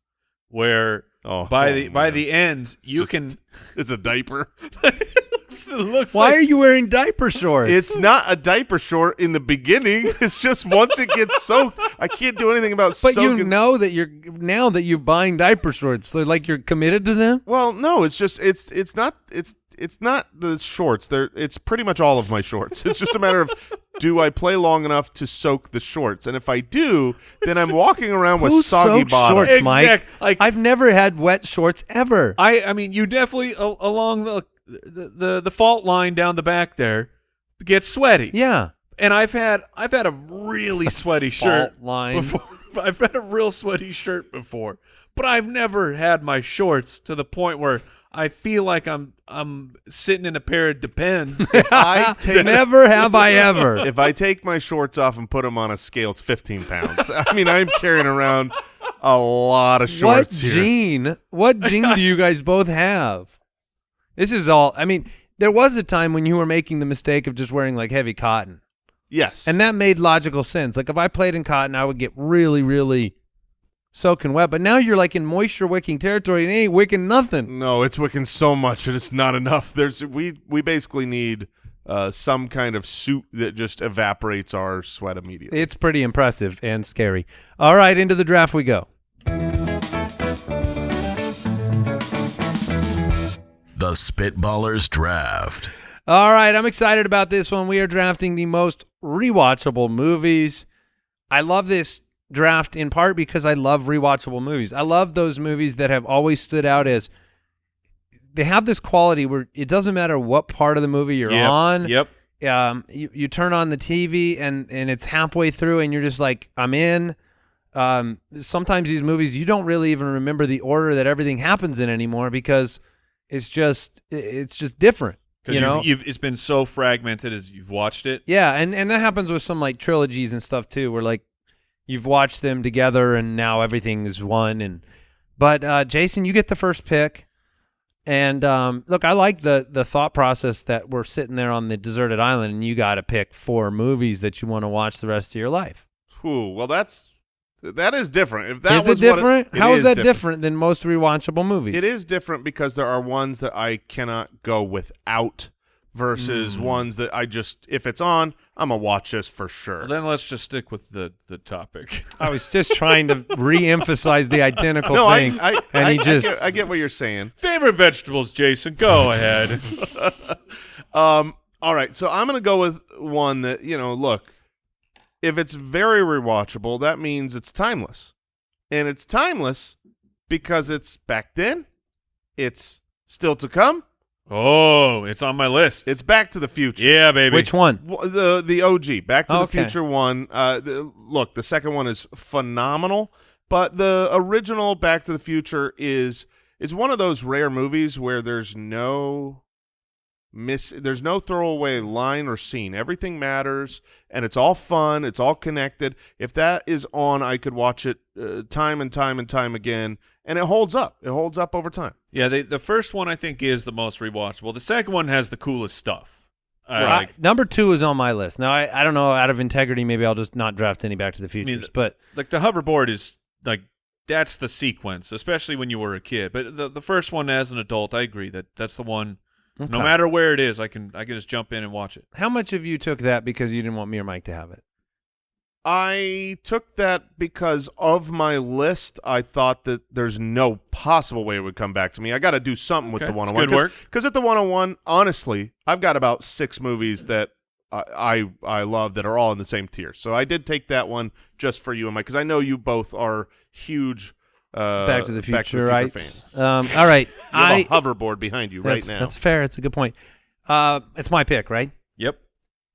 where by the end it's a diaper. it looks Why like, are you wearing diaper shorts? It's not a diaper short in the beginning. It's just once it gets soaked, I can't do anything about but soaking. you know that you're buying diaper shorts, so like you're committed to them. Well, no, it's just it's not the shorts. It's pretty much all of my shorts. It's just a matter of do I play long enough to soak the shorts, and if I do, then I'm walking around with soggy bottoms. Shorts, Mike? Exactly. Like, I've never had wet shorts ever. I mean, you definitely along the fault line down the back there get sweaty. Yeah, and I've had a really sweaty shirt line before. I've had a real sweaty shirt before, but I've never had my shorts to the point where I feel like I'm sitting in a pair of Depends. Never have I ever. If I take my shorts off and put them on a scale, it's 15 pounds. I mean, I'm carrying around a lot of shorts here. What gene do you guys both have? This is all. I mean, there was a time when you were making the mistake of just wearing like heavy cotton. Yes. And that made logical sense. Like if I played in cotton, I would get really, really soaking wet. But now you're like in moisture wicking territory and it ain't wicking nothing. No, it's wicking so much and it's not enough. We basically need some kind of suit that just evaporates our sweat immediately. It's pretty impressive and scary. All right, into the draft we go. The Spitballers Draft. All right, I'm excited about this one. We are drafting the most rewatchable movies. I love this draft in part because I love rewatchable movies. I love those movies that have always stood out as they have this quality where it doesn't matter what part of the movie you're on. Yep. You turn on the TV and it's halfway through and you're just like, I'm in. Sometimes these movies you don't really even remember the order that everything happens in anymore because it's just different. Because it's been so fragmented as you've watched it. Yeah, and that happens with some like trilogies and stuff too, where like you've watched them together and now everything is one. But Jason, you get the first pick. And look, I like the thought process that we're sitting there on the deserted island and you got to pick 4 movies that you want to watch the rest of your life. Ooh, well, that is different. If that is was it different? How is that different. different than most rewatchable movies? It is different because there are ones that I cannot go without versus ones that I just, if it's on, I'm going to watch this for sure. Well, then let's just stick with the topic. I was just trying to re-emphasize the identical thing. I get what you're saying. Favorite vegetables, Jason. Go ahead. All right, so I'm going to go with one that, look, if it's very rewatchable, that means it's timeless. And it's timeless because it's back then, it's still to come. Oh, it's on my list. It's Back to the Future. Yeah, baby. Which one? The OG, Back to the Future one. Look, the second one is phenomenal, but the original Back to the Future is one of those rare movies where there's no throwaway line or scene. Everything matters, and it's all fun. It's all connected. If that is on, I could watch it time and time and time again, and it holds up. It holds up over time. Yeah, the first one I think is the most rewatchable. The second one has the coolest stuff. Number 2 is on my list. Now, I don't know, out of integrity, maybe I'll just not draft any Back to the Futures. But like the hoverboard is like that's the sequence, especially when you were a kid. But the first one as an adult, I agree that's the one. Okay. No matter where it is, I can just jump in and watch it. How much of you took that because you didn't want me or Mike to have it? I took that because of my list. I thought that there's no possible way it would come back to me. I got to do something with the 101. Good work. Because at the 101, honestly, I've got about 6 movies that I love that are all in the same tier. So I did take that one just for you and Mike, because I know you both are huge Back to the Future fans. All right. You have a hoverboard behind you right now. That's fair. It's a good point. It's my pick, right? Yep.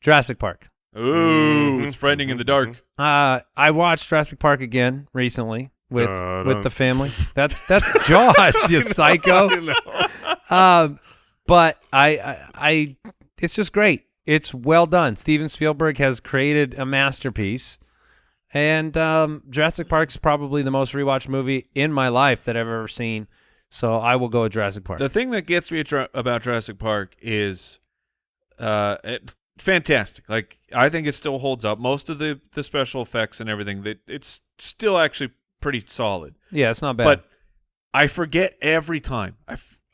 Jurassic Park. Ooh, it's frightening in the dark. I watched Jurassic Park again recently with the family. That's Jaws, you psycho. But I it's just great. It's well done. Steven Spielberg has created a masterpiece, and Jurassic Park's probably the most rewatched movie in my life that I've ever seen. So I will go with Jurassic Park. The thing that gets me about Jurassic Park is fantastic. Like, I think it still holds up. Most of the special effects and everything, it's still actually pretty solid. Yeah, it's not bad. But I forget every time.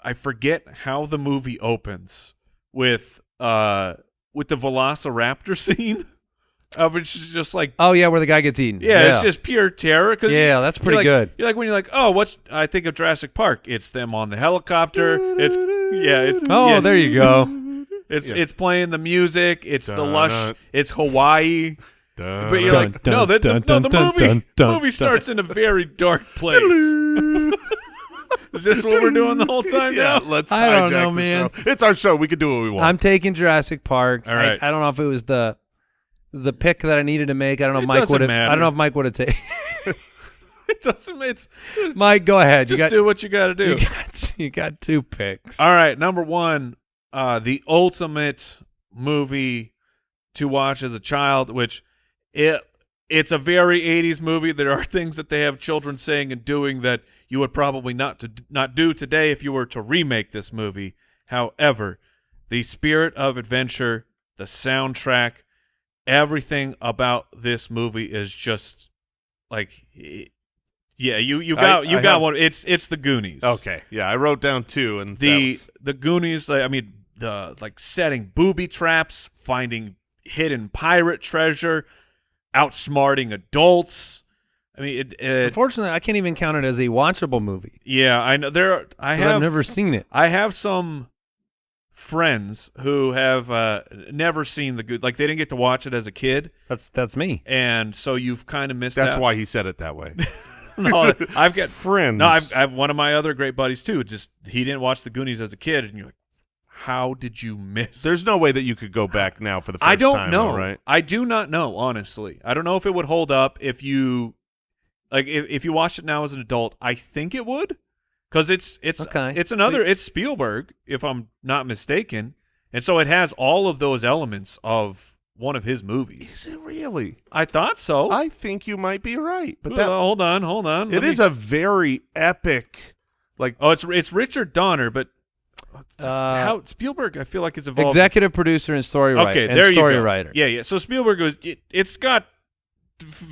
I forget how the movie opens with the Velociraptor scene. Which is just like, oh yeah, where the guy gets eaten. Yeah, it's just pure terror. Yeah, that's pretty good. You're like, when you're like, oh, I think of Jurassic Park. It's them on the helicopter. There you go. It's playing the music. It's the lush. It's Hawaii. But you're like, no, the movie starts in a very dark place. Is this what we're doing the whole time now? Let's I don't hijack know, the man. show. It's our show. We can do what we want. I'm taking Jurassic Park. All right. I don't know if it was the pick that I needed to make. I don't know if Mike would have taken. It doesn't. It's Mike. Go ahead. Just do what you got to do. You got 2 picks. All right, number 1, the ultimate movie to watch as a child, which it's a very 80s movie. There are things that they have children saying and doing that you would probably not do today if you were to remake this movie. However, the spirit of adventure, the soundtrack, everything about this movie is just like, yeah, you got one. It's the Goonies. Okay, yeah, I wrote down 2, and the Goonies. I mean, the setting booby traps, finding hidden pirate treasure, outsmarting adults. I mean, unfortunately, I can't even count it as a watchable movie. Yeah, I know. I've never seen it. I have some friends who have never seen the good. Like, they didn't get to watch it as a kid. That's me. And so you've kind of missed out. That's why he said it that way. No, I've got friends. No, I've one of my other great buddies too. Just he didn't watch the Goonies as a kid, and you're like, how did you miss? There's no way that you could go back now for the first time. I don't know. Though, right? I do not know, honestly. I don't know if it would hold up if you if you watched it now as an adult. I think it would, because it's Spielberg, if I'm not mistaken, and so it has all of those elements of one of his movies. Is it really? I thought so. I think you might be right, but hold on. It is a very epic, like, it's Richard Donner, but how Spielberg, I feel like, is involved. Executive producer and story writer. Okay, there you go. Writer. Yeah. So Spielberg it's got.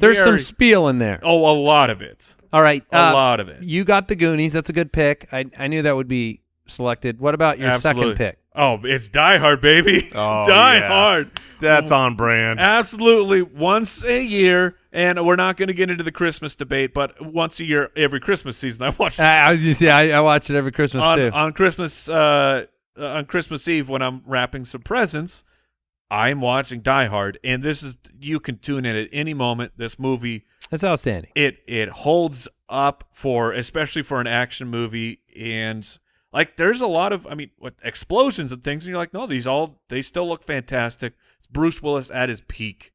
There's some spiel in there. Oh, a lot of it. All right, a lot of it. You got the Goonies. That's a good pick. I knew that would be selected. What about your second pick? Oh, it's Die Hard, baby. Oh, Die Hard. That's on brand. Absolutely. Once a year, and we're not going to get into the Christmas debate, but once a year, every Christmas season, I watch it. I was going to say, I watch it every Christmas, too. On Christmas Eve, when I'm wrapping some presents, I'm watching Die Hard, and you can tune in at any moment. This movie, it's outstanding. It holds up especially for an action movie, and like, there's a lot of, explosions and things, and you're like, no, they still look fantastic. It's Bruce Willis at his peak.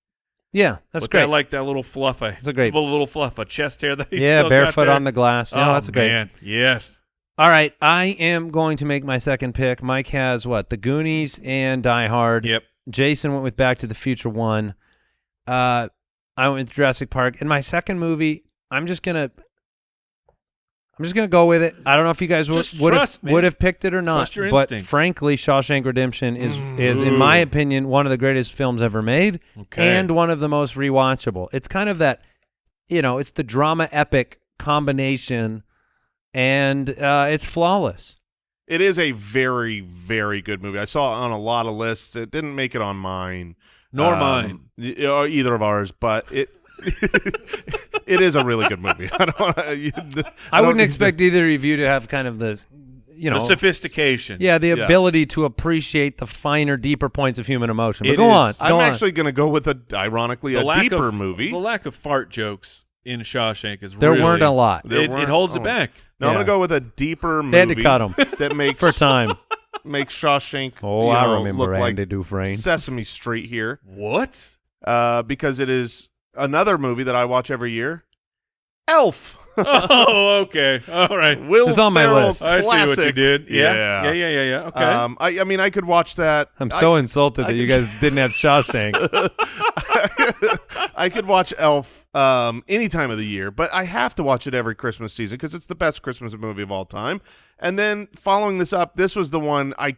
Yeah, that's great. That little fluff. It's a great little fluff of chest hair that he's still barefoot got on the glass. Yeah, that's great. Man. Yes. All right, I am going to make my second pick. Mike has the Goonies and Die Hard. Yep. Jason went with Back to the Future 1. I went with Jurassic Park. And my second movie, I'm just gonna go with it. I don't know if you guys would have picked it or not. Trust your but instincts. frankly, Shawshank Redemption is in my opinion one of the greatest films ever made, and one of the most rewatchable. It's kind of that, it's the drama epic combination, and it's flawless. It is a very, very good movie. I saw it on a lot of lists. It didn't make it on mine. Nor mine. Or either of ours, but it it is a really good movie. I wouldn't expect either of you to have kind of this, the sophistication. Yeah, the ability to appreciate the finer, deeper points of human emotion. But go on. I'm actually going to go with ironically, a deeper movie. The lack of fart jokes in Shawshank is there weren't a lot. It holds it back. No, I'm going to go with a deeper movie. They had to cut them that makes for time. Makes Shawshank. I remember look Andy like Dufresne. Sesame Street here. What? Because it is another movie that I watch every year. Elf. Oh, okay. All right. It's on my list. I see what you did. Yeah. Okay. I mean, I could watch that. I'm so insulted that you guys didn't have Shawshank. I could watch Elf any time of the year, but I have to watch it every Christmas season because it's the best Christmas movie of all time. And then following this up, this was the one I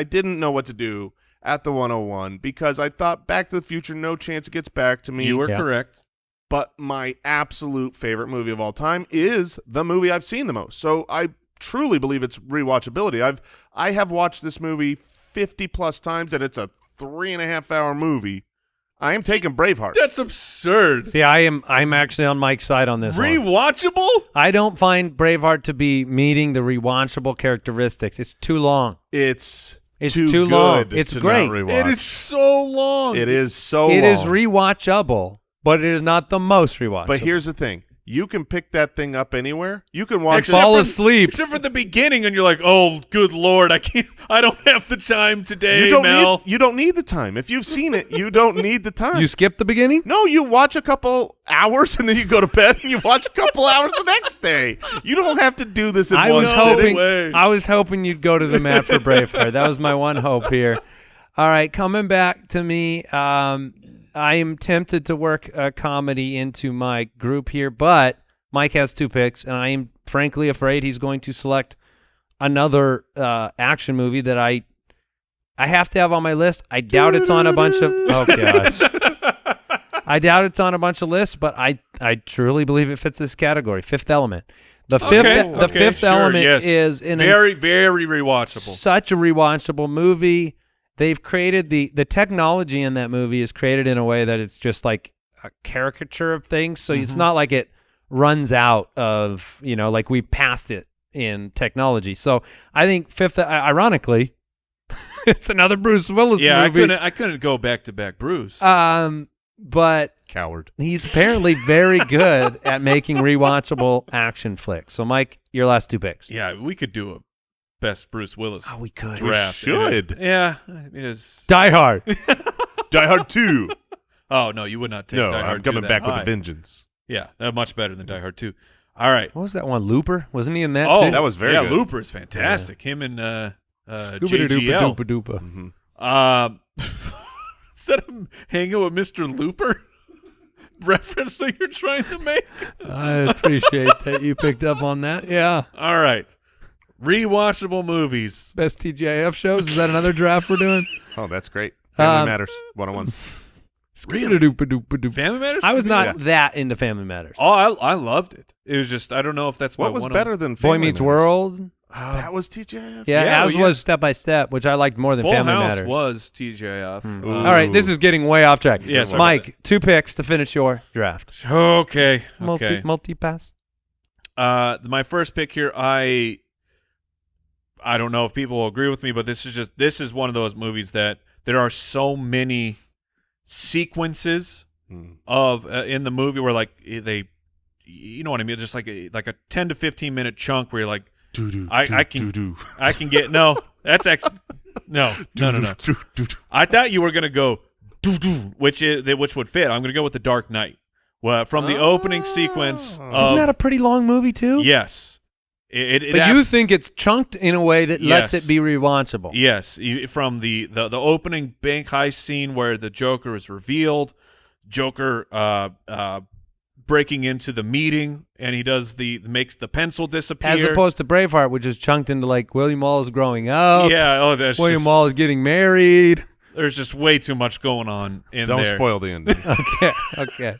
didn't know what to do at the 101 because I thought Back to the Future, no chance it gets back to me. You were correct. But my absolute favorite movie of all time is the movie I've seen the most. So I truly believe it's rewatchability. I have watched this movie 50 plus times, and it's a 3.5-hour movie. I am taking Braveheart. That's absurd. See, I'm actually on Mike's side on this. Rewatchable? I don't find Braveheart to be meeting the rewatchable characteristics. It's too long. It's too long. It's great. It is so long. It is so long. It is rewatchable. But it is not the most rewatchable. But here's the thing. You can pick that thing up anywhere. You can watch fall asleep. Except for the beginning, and you're like, oh, good Lord, I don't have the time today, Mel. You don't need the time. If you've seen it, you don't need the time. You skip the beginning? No, you watch a couple hours, and then you go to bed, and you watch a couple hours the next day. You don't have to do this in one sitting. I was hoping you'd go to the mat for Braveheart. That was my one hope here. All right, coming back to me, I am tempted to work a comedy into my group here, but Mike has 2 picks, and I am frankly afraid he's going to select another action movie that I have to have on my list. I doubt it's on a bunch of I doubt it's on a bunch of lists, but I truly believe it fits this category. Fifth Element. The Fifth Element is very rewatchable. Such a rewatchable movie. They've created the technology in that movie is created in a way that it's just like a caricature of things. So it's not like it runs out of, like we passed it in technology. So I think ironically, it's another Bruce Willis movie. I couldn't go back to back Bruce. But coward. He's apparently very good at making rewatchable action flicks. So Mike, your last 2 picks. Yeah, we could do a best Bruce Willis we could. draft. We should. Yeah. It is. Die Hard. Die Hard 2. Oh, no, you would not take Die Hard 2. I'm coming back with a vengeance. Yeah, much better than Die Hard 2. All right. What was that one? Looper? Wasn't he in that too? That was very good. Yeah, Looper is fantastic. Yeah. Him and JGL. Doopa. Instead of hanging with Mr. Looper, reference that you're trying to make. I appreciate that you picked up on that. Yeah. All right. Rewatchable movies. Best TGIF shows. Is that another draft we're doing? Oh, that's great. Family Matters 101. Really? Family Matters? I was not that into Family Matters. Oh, I loved it. It was just, I don't know if that's what was better than Family Boy Meets Matters? World. That was TGIF? Yeah, as was Step by Step, which I liked more than Full Family House Matters. was TGIF. All right, this is getting way off track. Yes, Mike, 2 picks to finish your draft. Okay. Multi-pass. My first pick here, I don't know if people will agree with me, but this is one of those movies that there are so many sequences of in the movie where like they, you know what I mean, just like a 10 to 15 minute chunk where you're like, I can get that's actually no. I thought you were gonna go which would fit. I'm gonna go with The Dark Knight. Well, from the opening sequence, Isn't that a pretty long movie too? Yes. But you think it's chunked in a way that lets it be rewatchable. Yes, from the opening bank heist scene where the Joker is revealed, Joker breaking into the meeting, and he makes the pencil disappear. As opposed to Braveheart, which is chunked into like William Wallace growing up. Yeah, William Wallace getting married. There's just way too much going on in there. Don't spoil the ending. Okay.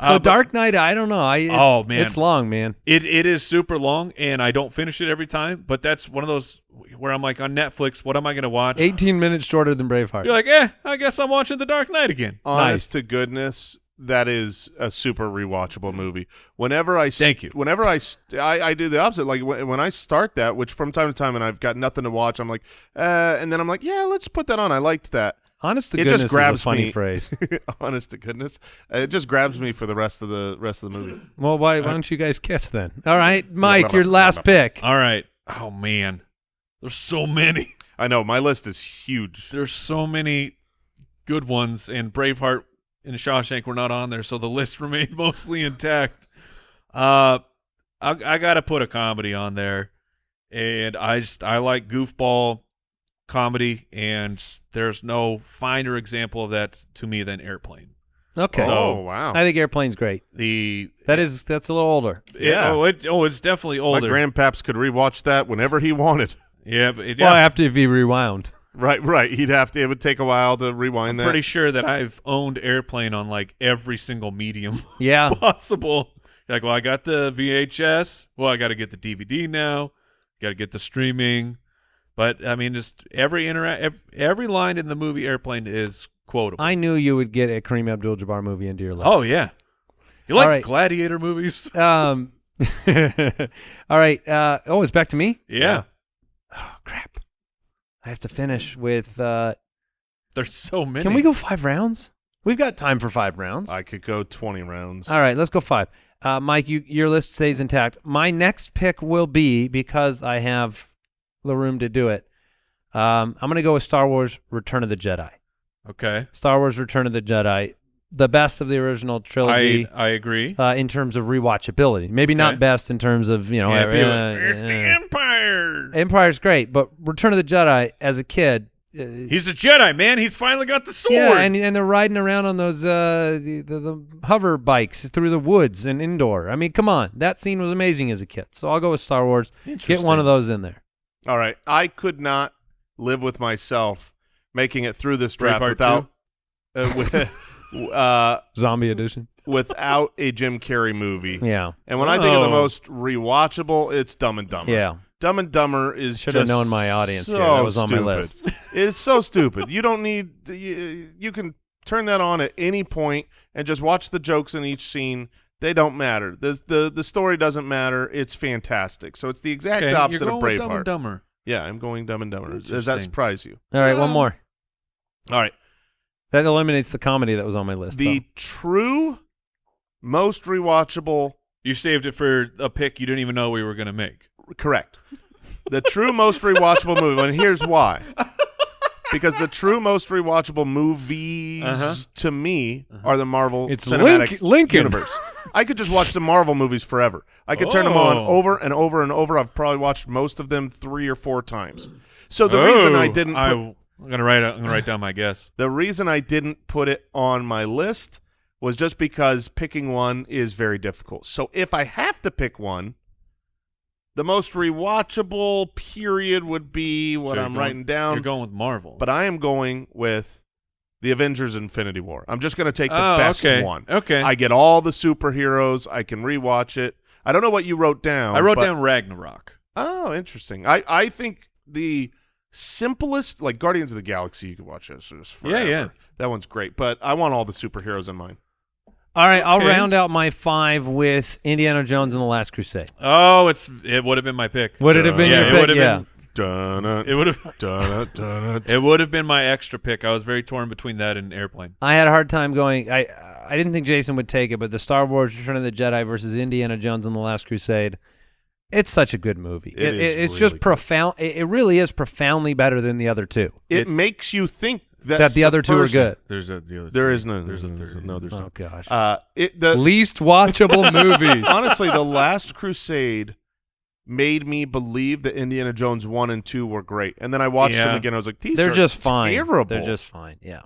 So Dark Knight, I don't know. Man, it's long, man. It is super long, and I don't finish it every time. But that's one of those where I'm like on Netflix. What am I going to watch? 18 minutes shorter than Braveheart. You're like, I guess I'm watching The Dark Knight again. Honest to goodness, that is a super rewatchable movie. Whenever I Thank you. Whenever I do the opposite. Like when I start that, which from time to time, and I've got nothing to watch, I'm like, and then I'm like, yeah, let's put that on. I liked that. Honest to goodness is a funny phrase. Honest to goodness, it just grabs me for the rest of the movie. Well, why don't you guys kiss then? All right, Mike, your last pick. All right. Oh man, there's so many. I know my list is huge. There's so many good ones, and Braveheart and Shawshank were not on there, so the list remained mostly intact. I got to put a comedy on there, and I like goofball comedy, and there's no finer example of that to me than Airplane. Okay. Oh wow. I think Airplane's great. That's a little older. Yeah. It's definitely older. My grandpaps could rewatch that whenever he wanted. Yeah, but Well, after if he rewound. Right. It would take a while to rewind that. I'm pretty sure that I've owned Airplane on like every single medium Yeah. possible. Like, well, I got the VHS. Well, I got to get the DVD now. Got to get the streaming. But I mean, just every line in the movie Airplane is quotable. I knew you would get a Kareem Abdul-Jabbar movie into your list. Oh yeah, you like right. gladiator movies? All right. It's back to me. Yeah. Oh crap! I have to finish with. There's so many. Can we go 5 rounds? We've got time for 5 rounds. I could go 20 rounds. All right, let's go 5. Mike, your list stays intact. My next pick will be, because I have the room to do it, I'm going to go with Star Wars Return of the Jedi. Okay. Star Wars Return of the Jedi, the best of the original trilogy. I agree. In terms of rewatchability. Maybe not best in terms of, it's the Empire. Empire's great, but Return of the Jedi as a kid. He's a Jedi, man. He's finally got the sword. Yeah, and they're riding around on those the hover bikes through the woods and indoor. I mean, come on. That scene was amazing as a kid. So I'll go with Star Wars. Get one of those in there. All right. I could not live with myself making it through this draft Braveheart without Zombie Edition. Without a Jim Carrey movie. Yeah. And when I think of the most rewatchable, it's Dumb and Dumber. Yeah. Dumb and Dumber is should have known my audience here. That was on my list. It is so stupid. You don't need you can turn that on at any point and just watch the jokes in each scene. They don't matter. The story doesn't matter. It's fantastic. So it's the exact opposite of Braveheart. Dumb and Dumber. Yeah, I'm going Dumb and Dumber. Does that surprise you? All right, one more. All right. That eliminates the comedy that was on my list. The true most rewatchable. You saved it for a pick you didn't even know we were going to make. Correct. The true most rewatchable movie, and here's why. Because the true most rewatchable movies to me are the Marvel Cinematic Universe. I could just watch the Marvel movies forever. I could turn them on over and over and over. I've probably watched most of them 3 or 4 times. So the reason I didn't I'm gonna write down my guess. The reason I didn't put it on my list was just because picking one is very difficult. So if I have to pick one, the most rewatchable period would be what I'm writing down. You're going with Marvel. But I am going with the Avengers Infinity War. I'm just going to take the best one. Okay. I get all the superheroes. I can rewatch it. I don't know what you wrote down. I wrote down Ragnarok. Oh, interesting. I think the simplest, like Guardians of the Galaxy, you could watch this forever. Yeah. That one's great. But I want all the superheroes in mine. All right, I'll round out my 5 with Indiana Jones and the Last Crusade. Oh, it would have been my pick. Would it have been your pick? Yeah. It would have been my extra pick. I was very torn between that and Airplane. I had a hard time going. I didn't think Jason would take it, but the Star Wars Return of the Jedi versus Indiana Jones and the Last Crusade, it's such a good movie. It's really just profound. It really is profoundly better than the other two. It makes you think that the other two are good. There's no. There's no. Oh gosh. The least watchable movies. Honestly, the Last Crusade made me believe that Indiana Jones 1 and 2 were great, and then I watched them again. I was like, they're just fine. Terrible. They're just fine. Yeah.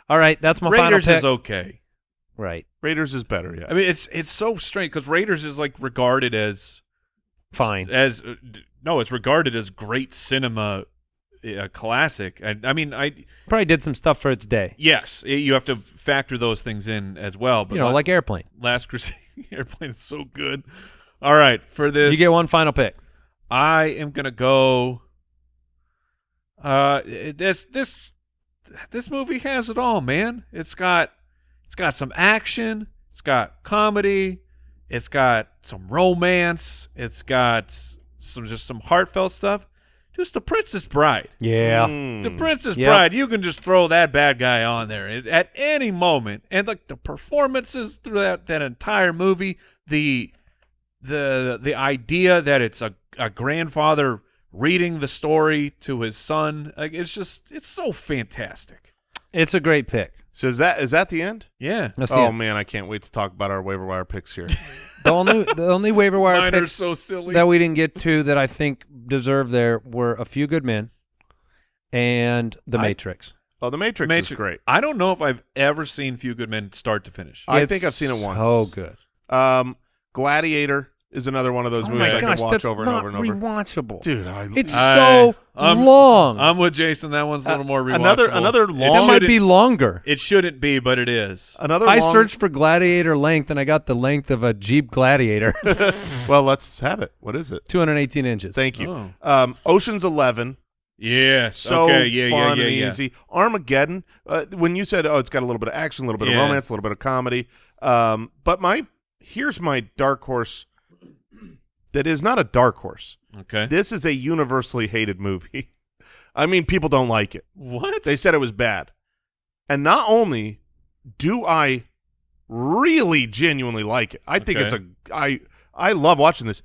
All right, that's my Raiders final pick. is okay. Right. Raiders is better. Yeah. I mean, it's so strange because Raiders is like regarded as fine. It's regarded as great cinema a classic. I mean, probably did some stuff for its day. Yes, you have to factor those things in as well. But like Airplane. Last Crusade, Airplane is so good. All right, for this, you get one final pick. I am gonna go. This movie has it all, man. It's got some action. It's got comedy. It's got some romance. It's got some heartfelt stuff. Just The Princess Bride. Yeah. The Princess Bride. You can just throw that bad guy on there at any moment. And like the performances through that entire movie, the idea that it's a grandfather reading the story to his son, like it's so fantastic. It's a great pick. So is that the end? Yeah. Man, I can't wait to talk about our waiver wire picks here. The only waiver wire Mine are picks so silly that we didn't get to that I think deserve there were A Few Good Men and The Matrix. Oh, The Matrix is great. I don't know if I've ever seen Few Good Men start to finish. I think I've seen it once. Oh, good. Gladiator is another one of those movies I can watch over and over and over. Rewatchable. Dude, it's so long. I'm with Jason. That one's a little more rewatchable. Another long. It might be longer. It shouldn't be, but it is. I searched for Gladiator length, and I got the length of a Jeep Gladiator. Well, let's have it. What is it? 218 inches. Thank you. Ocean's 11. Yes. So okay. fun and easy. Armageddon. When you said, it's got a little bit of action, a little bit of romance, a little bit of comedy. But here's my dark horse. That is not a dark horse. Okay. This is a universally hated movie. I mean, people don't like it. What? They said it was bad. And not only do I really genuinely like it, I think I love watching this.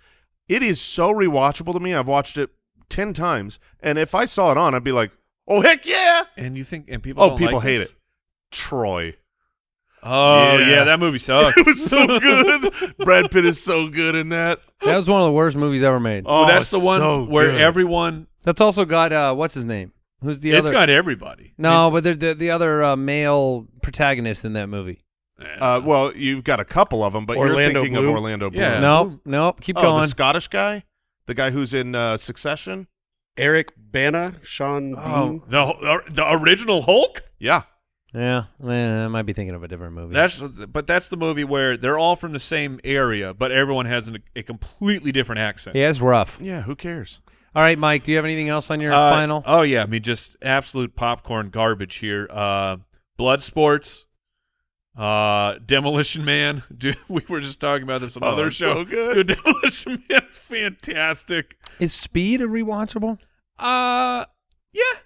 It is so rewatchable to me. I've watched it 10 times. And if I saw it on, I'd be like, oh, heck yeah. And you think, and people don't people like hate this? it. Troy. Oh, yeah, that movie sucked. It was so good. Brad Pitt is so good in that. That was one of the worst movies ever made. Oh, that's the one so where good. everyone. That's also got what's his name? Who's the other? It's got everybody. No, but there's the other male protagonist in that movie. Well, you've got a couple of them, but you're thinking of Orlando Bloom. Yeah. Nope. Keep going. The Scottish guy, the guy who's in Succession. Eric Bana, Sean Bean. The original Hulk. Yeah. Yeah, I might be thinking of a different movie. That's the movie where they're all from the same area, but everyone has a completely different accent. Yeah, it's rough. Yeah, who cares? All right, Mike, do you have anything else on your final? Oh, yeah. I mean, just absolute popcorn garbage here. Bloodsports, Demolition Man. Dude, we were just talking about this on another show. So good. Dude, Demolition Man's fantastic. Is Speed a rewatchable? Yeah.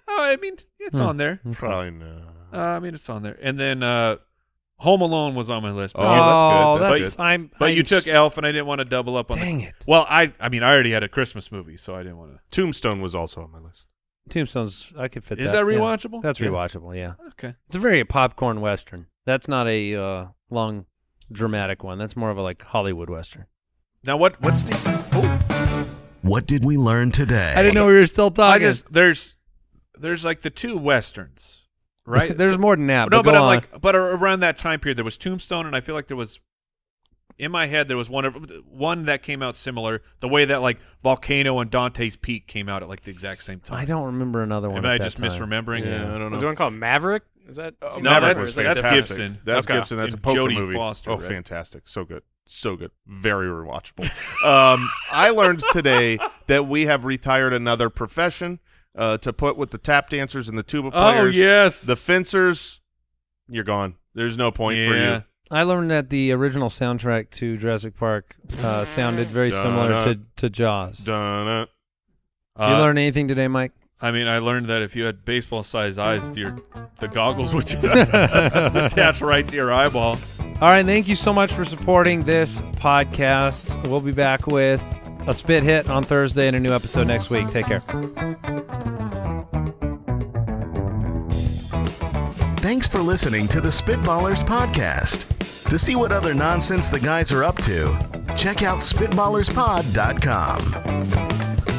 I mean, it's on there. Probably not. I mean, it's on there. And then Home Alone was on my list. Oh, that's good. But you took Elf, and I didn't want to double up on Dang it. Well, I mean, I already had a Christmas movie, so I didn't want to. Tombstone was also on my list. Tombstone's, I could fit that. Is that rewatchable? Yeah. That's rewatchable, yeah. Okay. It's a very popcorn Western. That's not a long, dramatic one. That's more of a like Hollywood Western. Now, what's the... Oh. What did we learn today? I didn't know we were still talking. There's like the two Westerns. Right, there's more than that. No, but I'm like, but around that time period, there was Tombstone, and I feel like there was, in my head, there was one that came out similar. The way that like Volcano and Dante's Peak came out at like the exact same time. I don't remember another one. Am I just misremembering? Yeah, I don't know. Was there one called Maverick? Is that? No, Maverick was that's fantastic. Gibson. That's Gibson. That's a poker Jodie movie. Foster, right? Fantastic! So good, so good, very rewatchable. I learned today that we have retired another profession. To put with the tap dancers and the tuba players. Oh, yes. The fencers, you're gone. There's no point for you. I learned that the original soundtrack to Jurassic Park sounded very similar to Jaws. Did you learn anything today, Mike? I mean, I learned that if you had baseball-sized eyes, the goggles would just attach right to your eyeball. All right, thank you so much for supporting this podcast. We'll be back with a spit hit on Thursday and a new episode next week. Take care. Thanks for listening to the Spitballers podcast. To see what other nonsense the guys are up to, check out SpitballersPod.com.